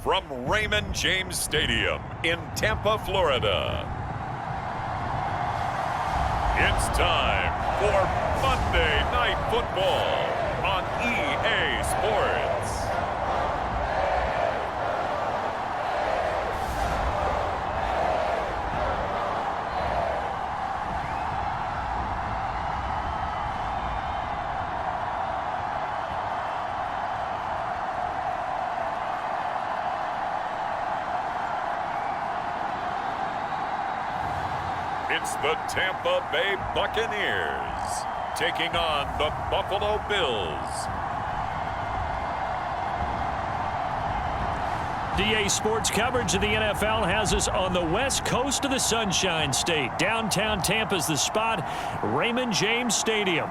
From Raymond James Stadium in Tampa, Florida, it's time for Monday Night Football on EA Sports. It's the Tampa Bay Buccaneers taking on the Buffalo Bills. DA Sports coverage of the NFL has us on the west coast of the Sunshine State. Downtown Tampa's the spot, Raymond James Stadium.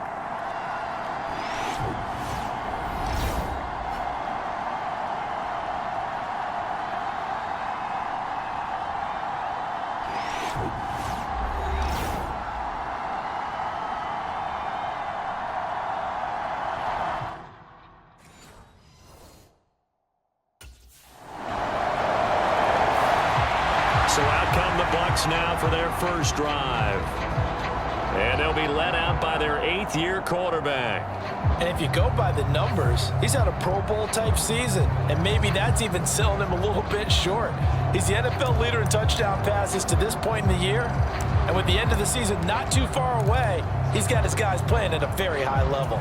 So out come the Bucs now for their first drive. And they'll be led out by their 8th-year quarterback. And if you go by the numbers, he's had a Pro Bowl-type season. And maybe that's even selling him a little bit short. He's the NFL leader in touchdown passes to this point in the year. And with the end of the season not too far away, he's got his guys playing at a very high level.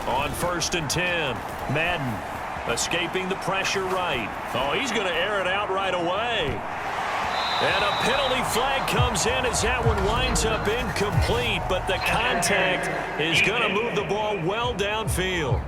On 1st and 10, Madden escaping the pressure right. Oh, he's going to air it out right away. And a penalty flag comes in as that one winds up incomplete, but the contact is going to move the ball well downfield.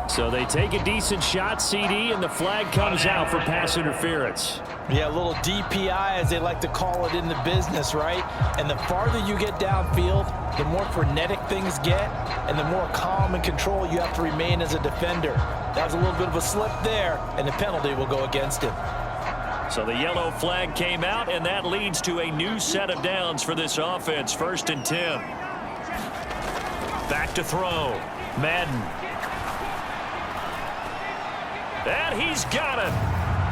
So they take a decent shot, CD, and the flag comes out for pass interference. Yeah, a little DPI, as they like to call it in the business, right? And the farther you get downfield, the more frenetic things get, and the more calm and control you have to remain as a defender. That was a little bit of a slip there, and the penalty will go against him. So the yellow flag came out, and that leads to a new set of downs for this offense. 1st and 10. Back to throw. Madden. And he's got it.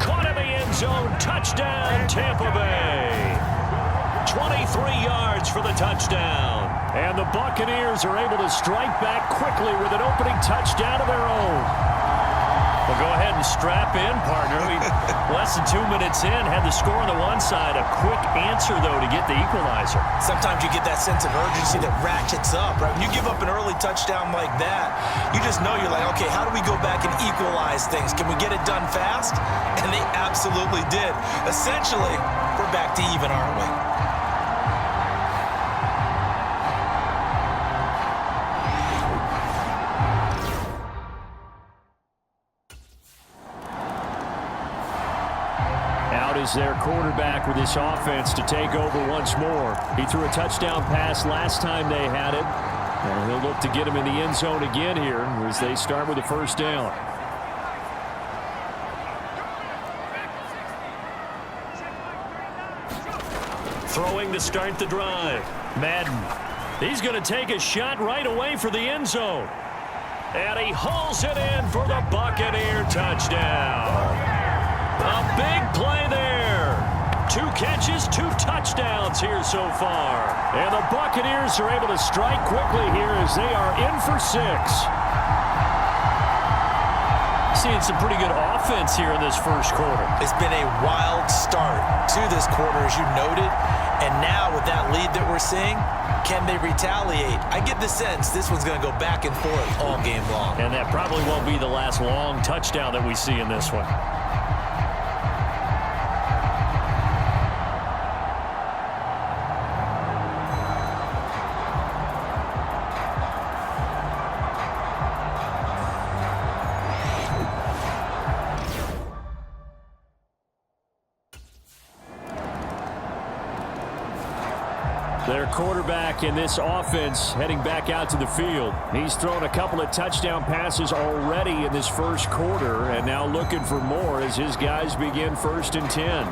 Caught in the end zone. Touchdown, Tampa Bay. 23 yards for the touchdown. And the Buccaneers are able to strike back quickly with an opening touchdown of their own. Well, go ahead and strap in, partner. Less than 2 minutes in, had the score on the one side. A quick answer, though, to get the equalizer. Sometimes you get that sense of urgency that ratchets up, right? When you give up an early touchdown like that, you just know you're like, okay, how do we go back and equalize things? Can we get it done fast? And they absolutely did. Essentially, we're back to even, aren't we? Is their quarterback with this offense to take over once more. He threw a touchdown pass last time they had it. And he'll look to get him in the end zone again here as they start with the first down. Throwing to start the drive. Madden. He's going to take a shot right away for the end zone. And he hauls it in for the Buccaneer touchdown. A big play there. 2 catches, 2 touchdowns here so far. And the Buccaneers are able to strike quickly here as they are in for 6. Seeing some pretty good offense here in this first quarter. It's been a wild start to this quarter, as you noted. And now with that lead that we're seeing, can they retaliate? I get the sense this one's going to go back and forth all game long. And that probably won't be the last long touchdown that we see in this one. Their quarterback in this offense heading back out to the field. He's thrown a couple of touchdown passes already in this first quarter and now looking for more as his guys begin 1st and 10.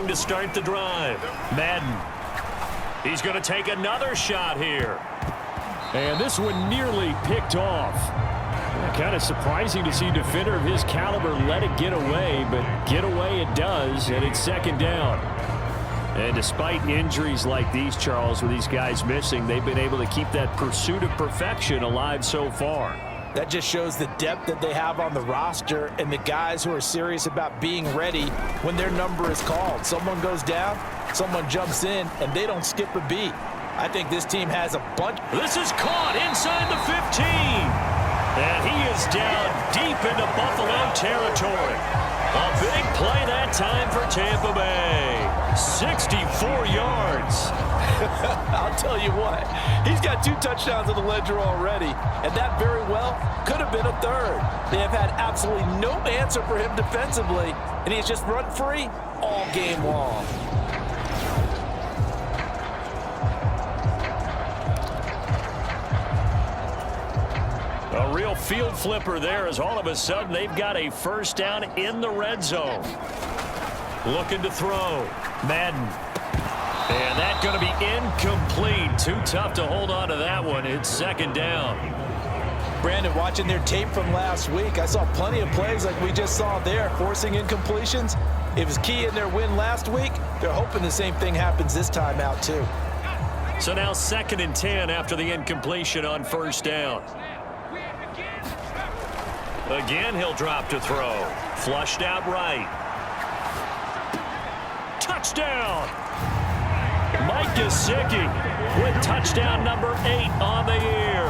to start the drive. Madden. He's going to take another shot here. And this one nearly picked off. Kind of surprising to see a defender of his caliber let it get away, but get away it does, and it's second down. And despite injuries like these, Charles, with these guys missing, they've been able to keep that pursuit of perfection alive so far. That just shows the depth that they have on the roster and the guys who are serious about being ready when their number is called. Someone goes down, someone jumps in, and they don't skip a beat. I think this team has a bunch. This is caught inside the 15. And he is down deep into Buffalo territory. A big play that time for Tampa Bay. 64 yards. I'll tell you what, he's got 2 touchdowns on the ledger already, and that very well could have been a third. They have had absolutely no answer for him defensively, and he's just run free all game long. A real field flipper there as all of a sudden they've got a first down in the red zone. Looking to throw. Madden. And that's going to be incomplete. Too tough to hold on to that one. It's second down. Brandon, watching their tape from last week, I saw plenty of plays like we just saw there, forcing incompletions. It was key in their win last week. They're hoping the same thing happens this time out too. So now 2nd and 10 after the incompletion on first down. Again, he'll drop to throw. Flushed out right. Touchdown! Mike Gesicki with touchdown number 8 on the year.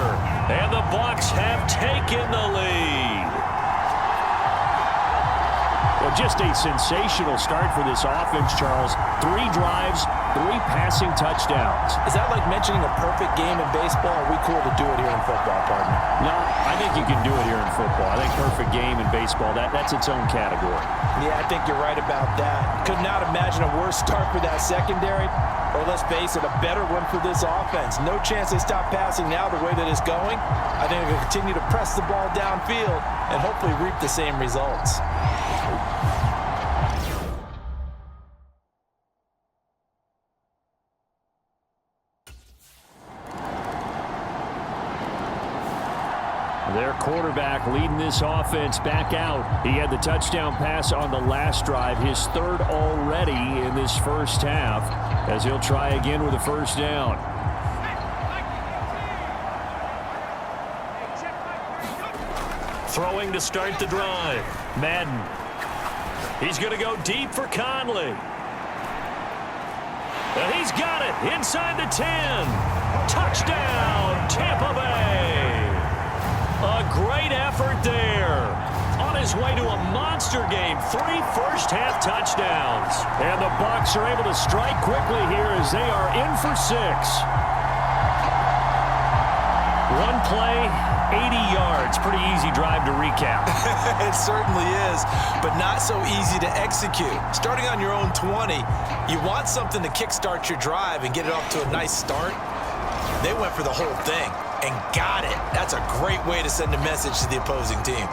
And the Bucs have taken the lead. Well, just a sensational start for this offense, Charles. 3 drives, 3 passing touchdowns. Is that like mentioning a perfect game in baseball? Or are we cool to do it here in football, partner? No, I think you can do it here in football. I think perfect game in baseball, that's its own category. Yeah, I think you're right about that. Could not imagine a worse start for that secondary, or let's face it, a better one for this offense. No chance they stop passing now the way that it's going. I think they'll continue to press the ball downfield and hopefully reap the same results. Their quarterback leading this offense back out. He had the touchdown pass on the last drive, his 3rd already in this first half, as he'll try again with a first down. Throwing to start the drive. Madden. He's going to go deep for Conley. And he's got it inside the 10. Touchdown, Tampa Bay. A great effort there. On his way to a monster game. 3 first-half touchdowns. And the Bucs are able to strike quickly here as they are in for 6. One play, 80 yards. Pretty easy drive to recap. It certainly is, but not so easy to execute. Starting on your own 20, you want something to kickstart your drive and get it off to a nice start. They went for the whole thing and got it. That's a great way to send a message to the opposing team.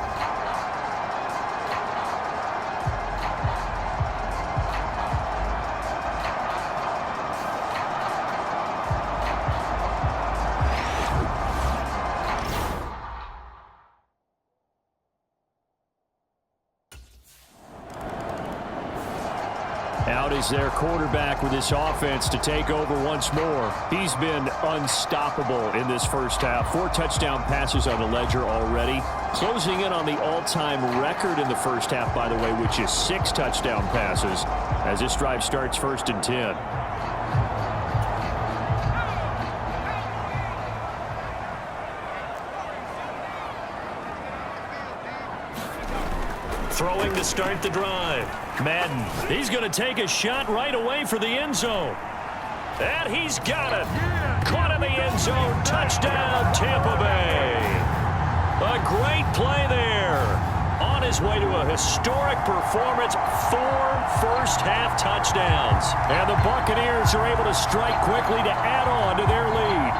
Out is their quarterback with this offense to take over once more. He's been unstoppable in this first half. 4 touchdown passes on the ledger already. Closing in on the all-time record in the first half, by the way, which is 6 touchdown passes as this drive starts 1st and 10. Throwing to start the drive. Madden, he's going to take a shot right away for the end zone. And he's got it. Caught in the end zone. Touchdown, Tampa Bay. A great play there. On his way to a historic performance, 4 first-half touchdowns. And the Buccaneers are able to strike quickly to add on to their lead.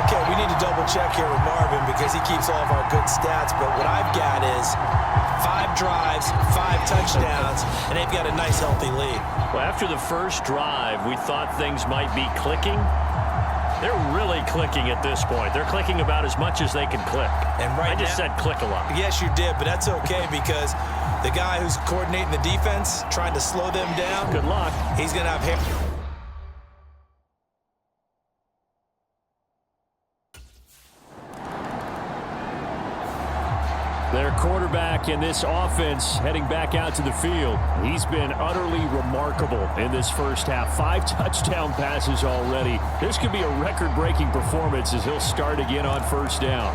Okay, we need to double-check here with Marvin because he keeps all of our good stats, but what I've got is 5 drives, 5 touchdowns, and they've got a nice, healthy lead. Well, after the first drive, we thought things might be clicking. They're really clicking at this point. They're clicking about as much as they can click. And I just said click a lot. Yes, you did, but that's okay because the guy who's coordinating the defense, trying to slow them down. Good luck. He's going to have him. Their quarterback in this offense heading back out to the field. He's been utterly remarkable in this first half. 5 touchdown passes already. This could be a record-breaking performance as he'll start again on first down.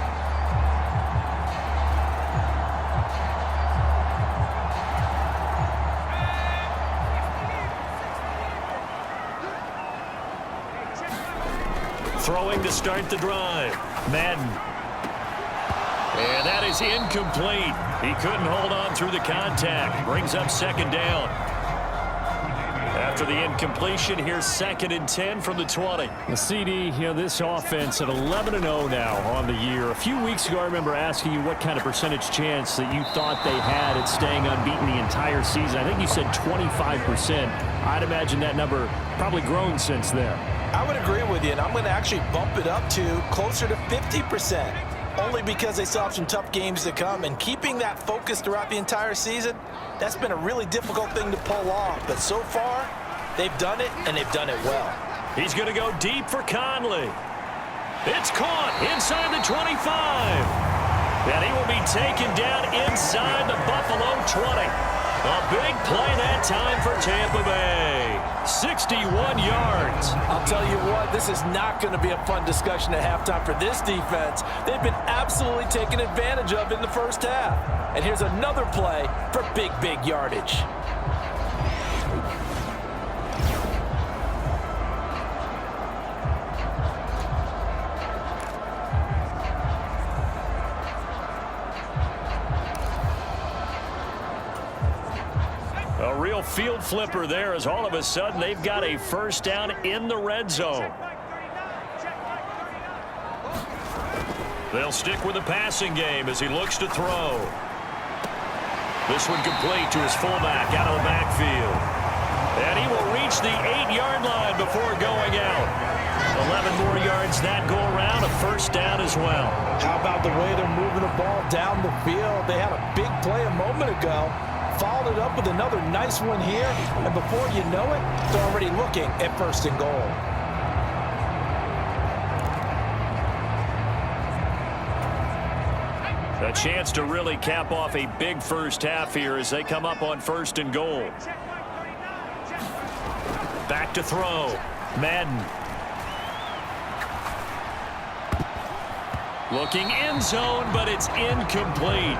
Throwing to start the drive. Madden. And that is incomplete. He couldn't hold on through the contact. Brings up second down. After the incompletion, here's 2nd and 10 from the 20. The CD, this offense at 11-0 now on the year. A few weeks ago, I remember asking you what kind of percentage chance that you thought they had at staying unbeaten the entire season. I think you said 25%. I'd imagine that number probably grown since then. I would agree with you, and I'm going to actually bump it up to closer to 50%. Only because they still have some tough games to come, and keeping that focus throughout the entire season, that's been a really difficult thing to pull off. But so far, they've done it, and they've done it well. He's going to go deep for Conley. It's caught inside the 25. And he will be taken down inside the Buffalo 20. A big play that time for Tampa Bay. 61 yards. I'll tell you what, this is not going to be a fun discussion at halftime for this defense. They've been absolutely taken advantage of in the first half. And here's another play for big yardage. A real field flipper there as all of a sudden they've got a first down in the red zone. They'll stick with the passing game as he looks to throw. This one complete to his fullback out of the backfield. And he will reach the 8-yard line before going out. 11 more yards that go around, a first down as well. How about the way they're moving the ball down the field? They had a big play a moment ago. Followed it up with another nice one here, and before you know it, they're already looking at 1st and goal. A chance to really cap off a big first half here as they come up on 1st and goal. Back to throw. Madden. Looking end zone, but it's incomplete.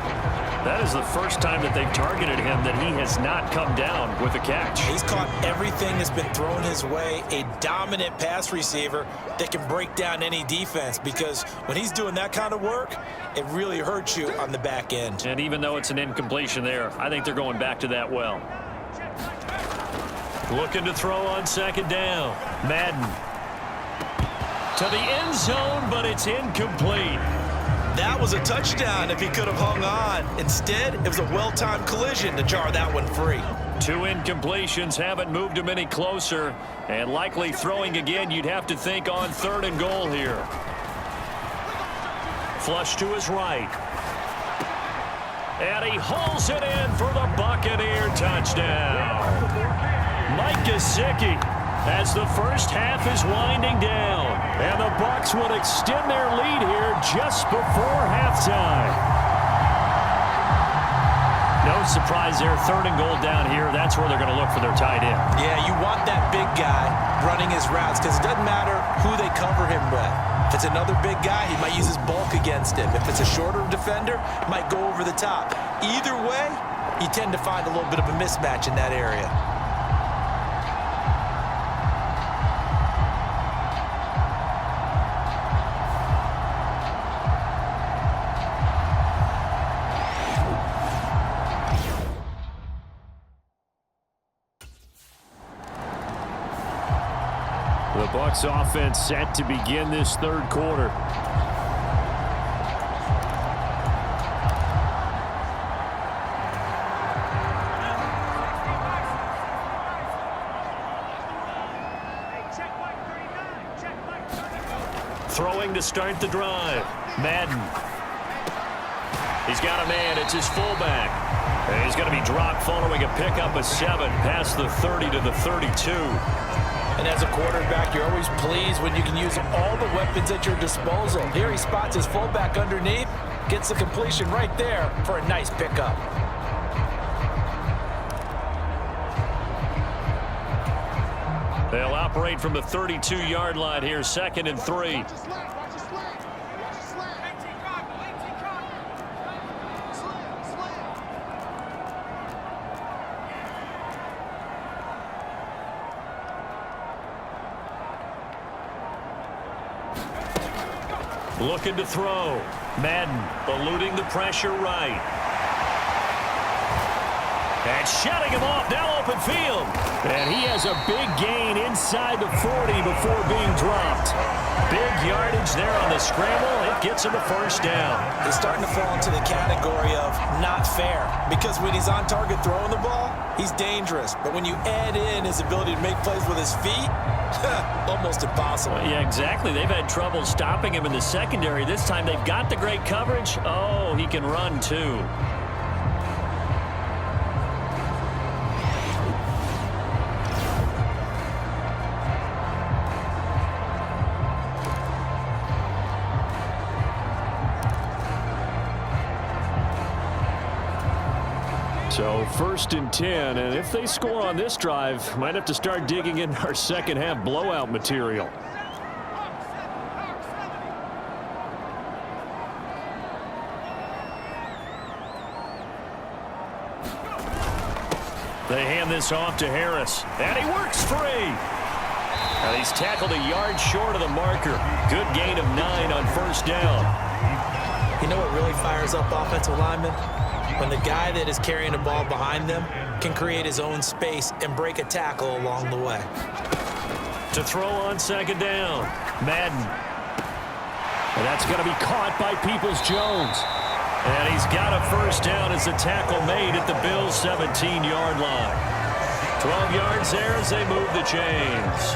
That is the first time that they've targeted him that he has not come down with a catch. He's caught everything that's been thrown his way. A dominant pass receiver that can break down any defense, because when he's doing that kind of work, it really hurts you on the back end. And even though it's an incompletion there, I think they're going back to that well. Looking to throw on 2nd down. Madden. To the end zone, but it's incomplete. That was a touchdown if he could have hung on. Instead, it was a well-timed collision to jar that one free. 2 incompletions haven't moved him any closer, and likely throwing again, you'd have to think on 3rd and goal here. Flush to his right. And he hauls it in for the Buccaneer touchdown. Mike Gesicki as the first half is winding down. And the Bucs would extend their lead here just before halftime. No surprise there. 3rd and goal down here. That's where they're going to look for their tight end. Yeah, you want that big guy running his routes because it doesn't matter who they cover him with. If it's another big guy, he might use his bulk against him. If it's a shorter defender, he might go over the top. Either way, you tend to find a little bit of a mismatch in that area. The Bucs offense set to begin this 3rd quarter. Throwing to start the drive. Madden. He's got a man. It's his fullback. And he's going to be dropped following a pickup of 7 past the 30 to the 32. And as a quarterback, you're always pleased when you can use all the weapons at your disposal. Here he spots his fullback underneath, gets the completion right there for a nice pickup. They'll operate from the 32-yard line here, 2nd and 3. Looking to throw. Madden eluding the pressure right. And shutting him off, now open field. And he has a big gain inside the 40 before being dropped. Big yardage there on the scramble. It gets him a first down. He's starting to fall into the category of not fair, because when he's on target throwing the ball, he's dangerous. But when you add in his ability to make plays with his feet, almost impossible. Yeah, exactly. They've had trouble stopping him in the secondary. This time they've got the great coverage. Oh, he can run too. So 1st and 10, and if they score on this drive, might have to start digging in our second half blowout material. They hand this off to Harris, and he works free. And he's tackled a yard short of the marker. Good gain of 9 on 1st down. You know what really fires up offensive linemen? When the guy that is carrying the ball behind them can create his own space and break a tackle along the way. To throw on 2nd down, Madden. And that's going to be caught by Peoples-Jones. And he's got a first down as the tackle made at the Bills' 17-yard line. 12 yards there as they move the chains.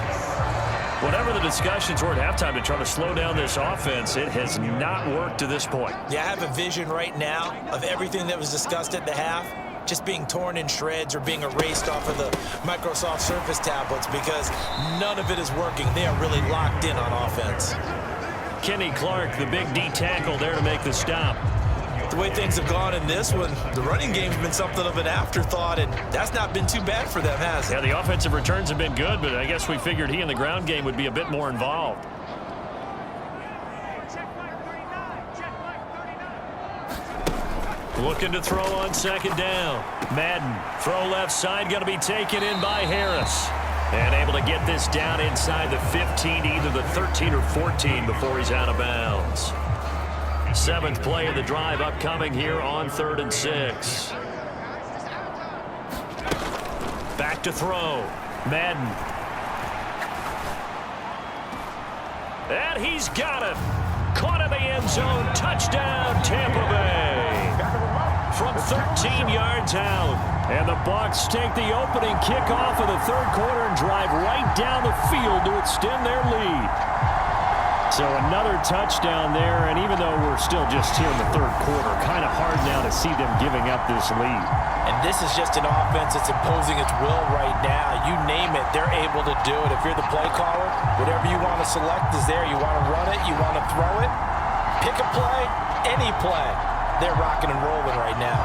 Whatever the discussions were at halftime to try to slow down this offense, it has not worked to this point. Yeah, I have a vision right now of everything that was discussed at the half just being torn in shreds or being erased off of the Microsoft Surface tablets, because none of it is working. They are really locked in on offense. Kenny Clark, the big D tackle, there to make the stop. The way things have gone in this one, the running game's been something of an afterthought, and that's not been too bad for them, has it? Yeah, the offensive returns have been good, but I guess we figured he in the ground game would be a bit more involved. Looking to throw on 2nd down. Madden, throw left side, going to be taken in by Harris. And able to get this down inside the 15, either the 13 or 14 before he's out of bounds. 7th play of the drive upcoming here on 3rd and 6. Back to throw. Madden. And he's got it. Caught in the end zone. Touchdown, Tampa Bay. From 13 yards out. And the Bucs take the opening kickoff of the 3rd quarter and drive right down the field to extend their lead. So another touchdown there, and even though we're still just here in the 3rd quarter, kind of hard now to see them giving up this lead. And this is just an offense that's imposing its will right now. You name it, they're able to do it. If you're the play caller, whatever you want to select is there. You want to run it, you want to throw it, pick a play, any play. They're rocking and rolling right now.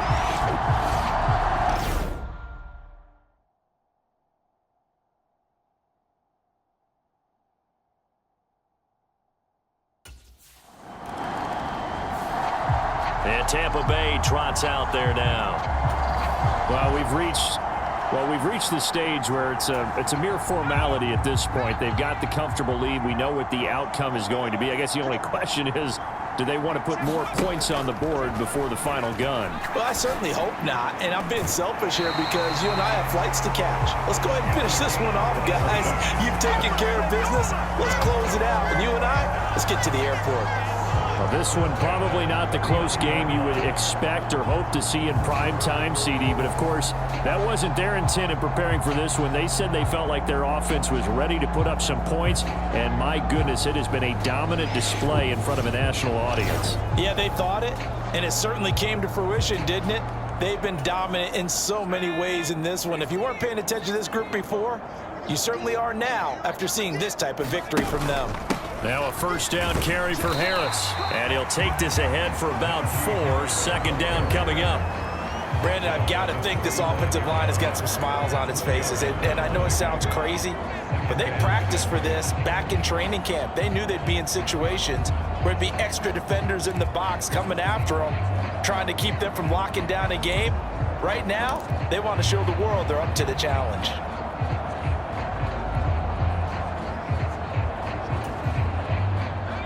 And Tampa Bay trots out there now. Well, we've reached the stage where it's a mere formality at this point. They've got the comfortable lead. We know what the outcome is going to be. I guess the only question is, do they want to put more points on the board before the final gun? Well, I certainly hope not. And I'm being selfish here because you and I have flights to catch. Let's go ahead and finish this one off, guys. You've taken care of business. Let's close it out. And you and I, let's get to the airport. Well, this one probably not the close game you would expect or hope to see in prime time, CD. But, of course, that wasn't their intent in preparing for this one. They said they felt like their offense was ready to put up some points. And, my goodness, it has been a dominant display in front of a national audience. Yeah, they thought it, and it certainly came to fruition, didn't it? They've been dominant in so many ways in this one. If you weren't paying attention to this group before, you certainly are now after seeing this type of victory from them. Now a first down carry for Harris. And he'll take this ahead for about 4. Second down coming up. Brandon, I've got to think this offensive line has got some smiles on its faces. And I know it sounds crazy, but they practiced for this back in training camp. They knew they'd be in situations where it'd be extra defenders in the box coming after them, trying to keep them from locking down a game. Right now, they want to show the world they're up to the challenge.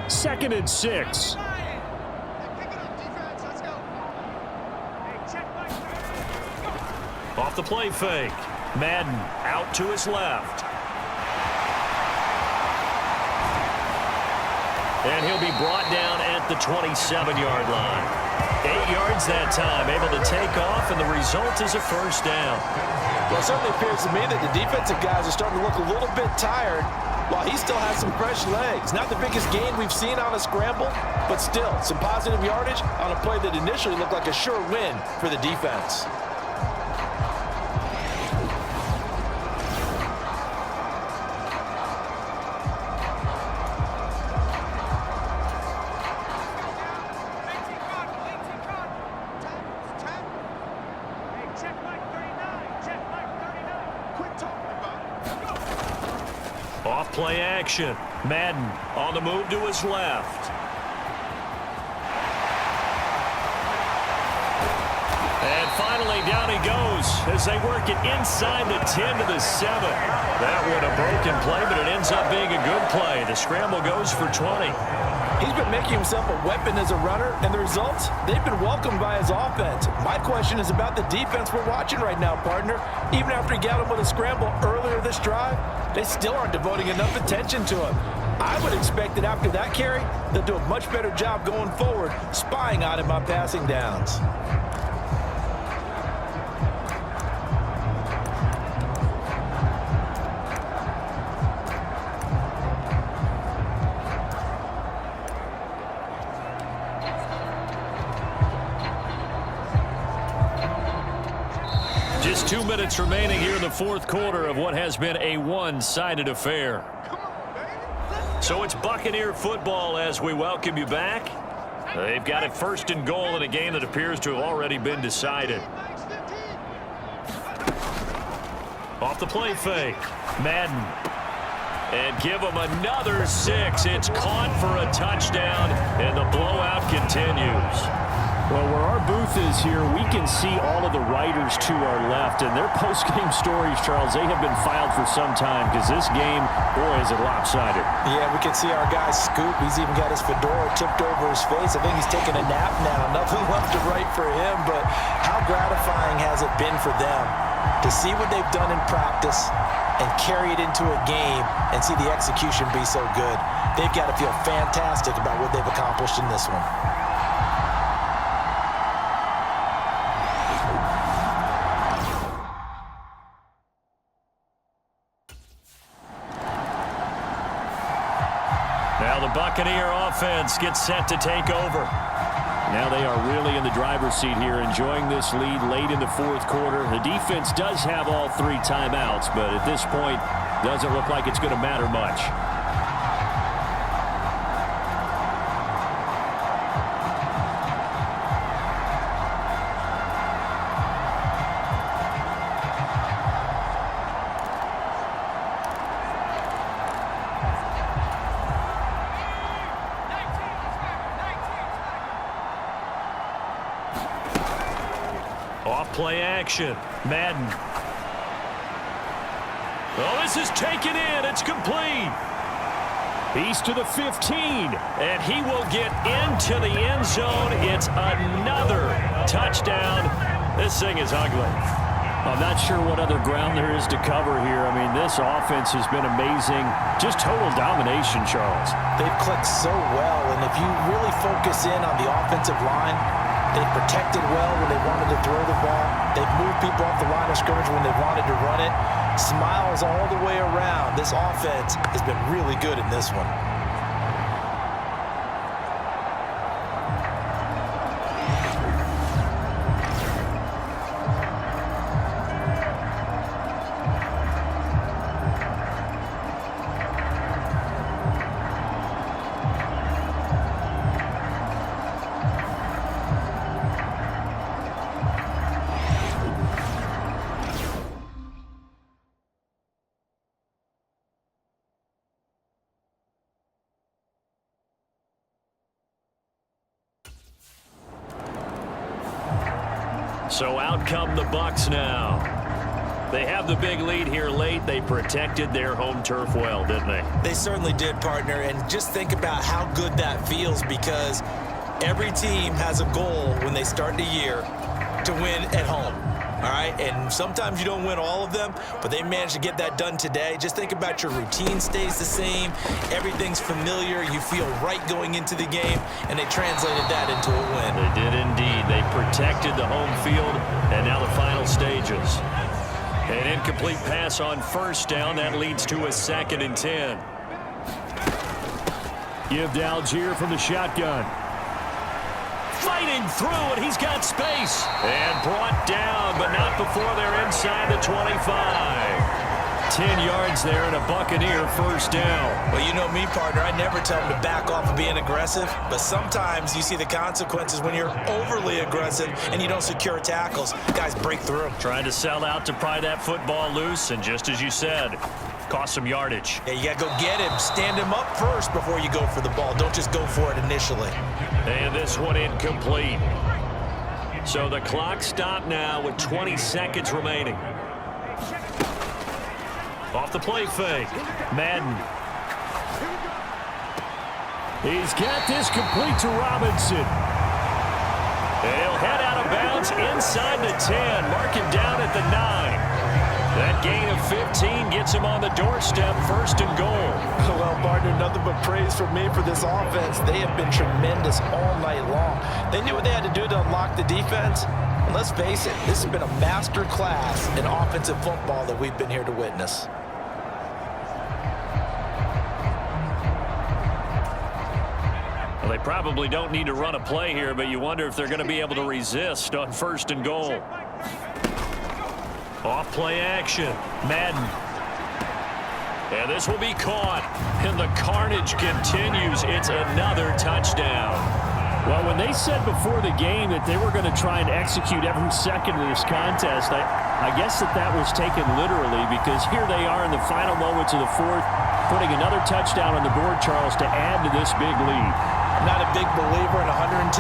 Second and 6. Off the play fake. Madden out to his left. And he'll be brought down at the 27-yard line. 8 yards that time, able to take off, and the result is a first down. Well, it certainly appears to me that the defensive guys are starting to look a little bit tired while he still has some fresh legs. Not the biggest gain we've seen on a scramble, but still some positive yardage on a play that initially looked like a sure win for the defense. Play action. Madden on the move to his left. And finally down he goes as they work it inside the 10 to the 7. That one a broken play, but it ends up being a good play. The scramble goes for 20. He's been making himself a weapon as a runner, and the results, they've been welcomed by his offense. My question is about the defense we're watching right now, partner. Even after he got him with a scramble earlier this drive, they still aren't devoting enough attention to him. I would expect that after that carry, they'll do a much better job going forward, spying on him on passing downs. Just 2 minutes remaining here in the fourth quarter of what has been a one-sided affair. So it's Buccaneer football as we welcome you back. They've got it first and goal in a game that appears to have already been decided. Off the play fake. Madden. And give them another 6. It's caught for a touchdown, and the blowout continues. Well, where our booth is here, we can see all of the writers to our left, and their post-game stories, Charles, they have been filed for some time because this game, boy, is it lopsided. Yeah, we can see our guy Scoop. He's even got his fedora tipped over his face. I think he's taking a nap now. Nothing left to write for him, but how gratifying has it been for them to see what they've done in practice and carry it into a game and see the execution be so good. They've got to feel fantastic about what they've accomplished in this one. Now the Buccaneer offense gets set to take over. Now they are really in the driver's seat here, enjoying this lead late in the fourth quarter. The defense does have all 3 timeouts, but at this point, doesn't look like it's going to matter much. Play action. Madden. Oh, this is taken in. It's complete. He's to the 15, and he will get into the end zone. It's another touchdown. This thing is ugly. I'm not sure what other ground there is to cover here. I mean, this offense has been amazing. Just total domination, Charles. They've clicked so well, and if you really focus in on the offensive line, they've protected well when they wanted to throw the ball. They've moved people off the line of scrimmage when they wanted to run it. Smiles all the way around. This offense has been really good in this one. So out come the Bucs now. They have the big lead here late. They protected their home turf well, didn't they? They certainly did, partner. And just think about how good that feels, because every team has a goal when they start the year to win at home. All right, and sometimes you don't win all of them, but they managed to get that done today. Just think about your routine stays the same. Everything's familiar. You feel right going into the game, and they translated that into a win. They did indeed. They protected the home field, and now the final stages. An incomplete pass on first down. That leads to a 2nd and 10. Give to Algier from the shotgun. Fighting through, and he's got space. And brought down, but not before they're inside the 25. 10 yards there and a Buccaneer first down. Well, you know me, partner. I never tell them to back off of being aggressive, but sometimes you see the consequences when you're overly aggressive and you don't secure tackles. Guys break through. Trying to sell out to pry that football loose, and just as you said, cost some yardage. Yeah, you got to go get him. Stand him up first before you go for the ball. Don't just go for it initially. And this one incomplete. So the clock stopped now with 20 seconds remaining. Off the play fake. Madden. He's got this complete to Robinson. And he'll head out of bounds inside the 10. Mark him down at the 9. That gain of 15 gets him on the doorstep, 1st and goal. Well, partner, nothing but praise from me for this offense. They have been tremendous all night long. They knew what they had to do to unlock the defense. And let's face it, this has been a master class in offensive football that we've been here to witness. Well, they probably don't need to run a play here, but you wonder if they're going to be able to resist on 1st and goal. Off play action. Madden. And this will be caught. And the carnage continues. It's another touchdown. Well, when they said before the game that they were going to try and execute every second of this contest, I guess that was taken literally, because here they are in the final moments of the 4th, putting another touchdown on the board, Charles, to add to this big lead. I'm not a big believer in 110%,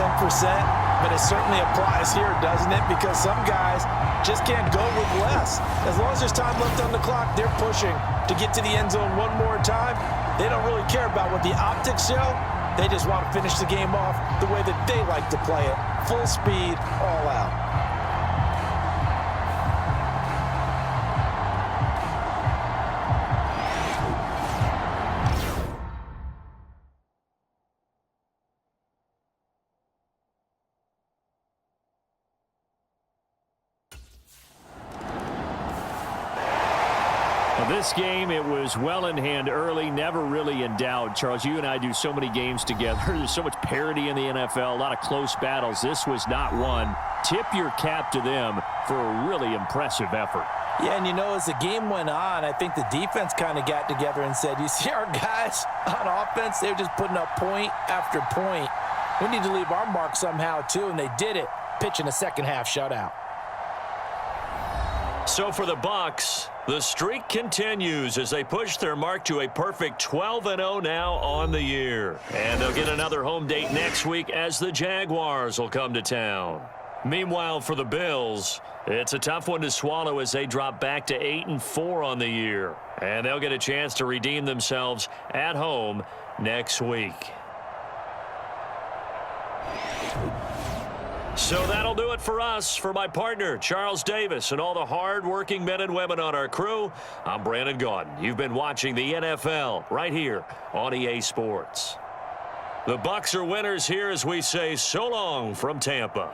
but it certainly applies here, doesn't it? Because some guys just can't go with less. As long as there's time left on the clock, they're pushing to get to the end zone one more time. They don't really care about what the optics show. They just want to finish the game off the way that they like to play it. Full speed, all out. This game, it was well in hand early, never really in doubt. Charles, you and I do so many games together. There's so much parity in the NFL, a lot of close battles. This was not one. Tip your cap to them for a really impressive effort. Yeah, and you know, as the game went on, I think the defense kind of got together and said, you see our guys on offense, they were just putting up point after point. We need to leave our mark somehow, too, and they did it, pitching a second-half shutout. So for the Bucs, the streak continues as they push their mark to a perfect 12-0 now on the year. And they'll get another home date next week as the Jaguars will come to town. Meanwhile, for the Bills, it's a tough one to swallow as they drop back to 8-4 on the year. And they'll get a chance to redeem themselves at home next week. So that'll do it for us. For my partner, Charles Davis, and all the hard-working men and women on our crew, I'm Brandon Gaudin. You've been watching the NFL right here on EA Sports. The Bucs are winners here as we say so long from Tampa.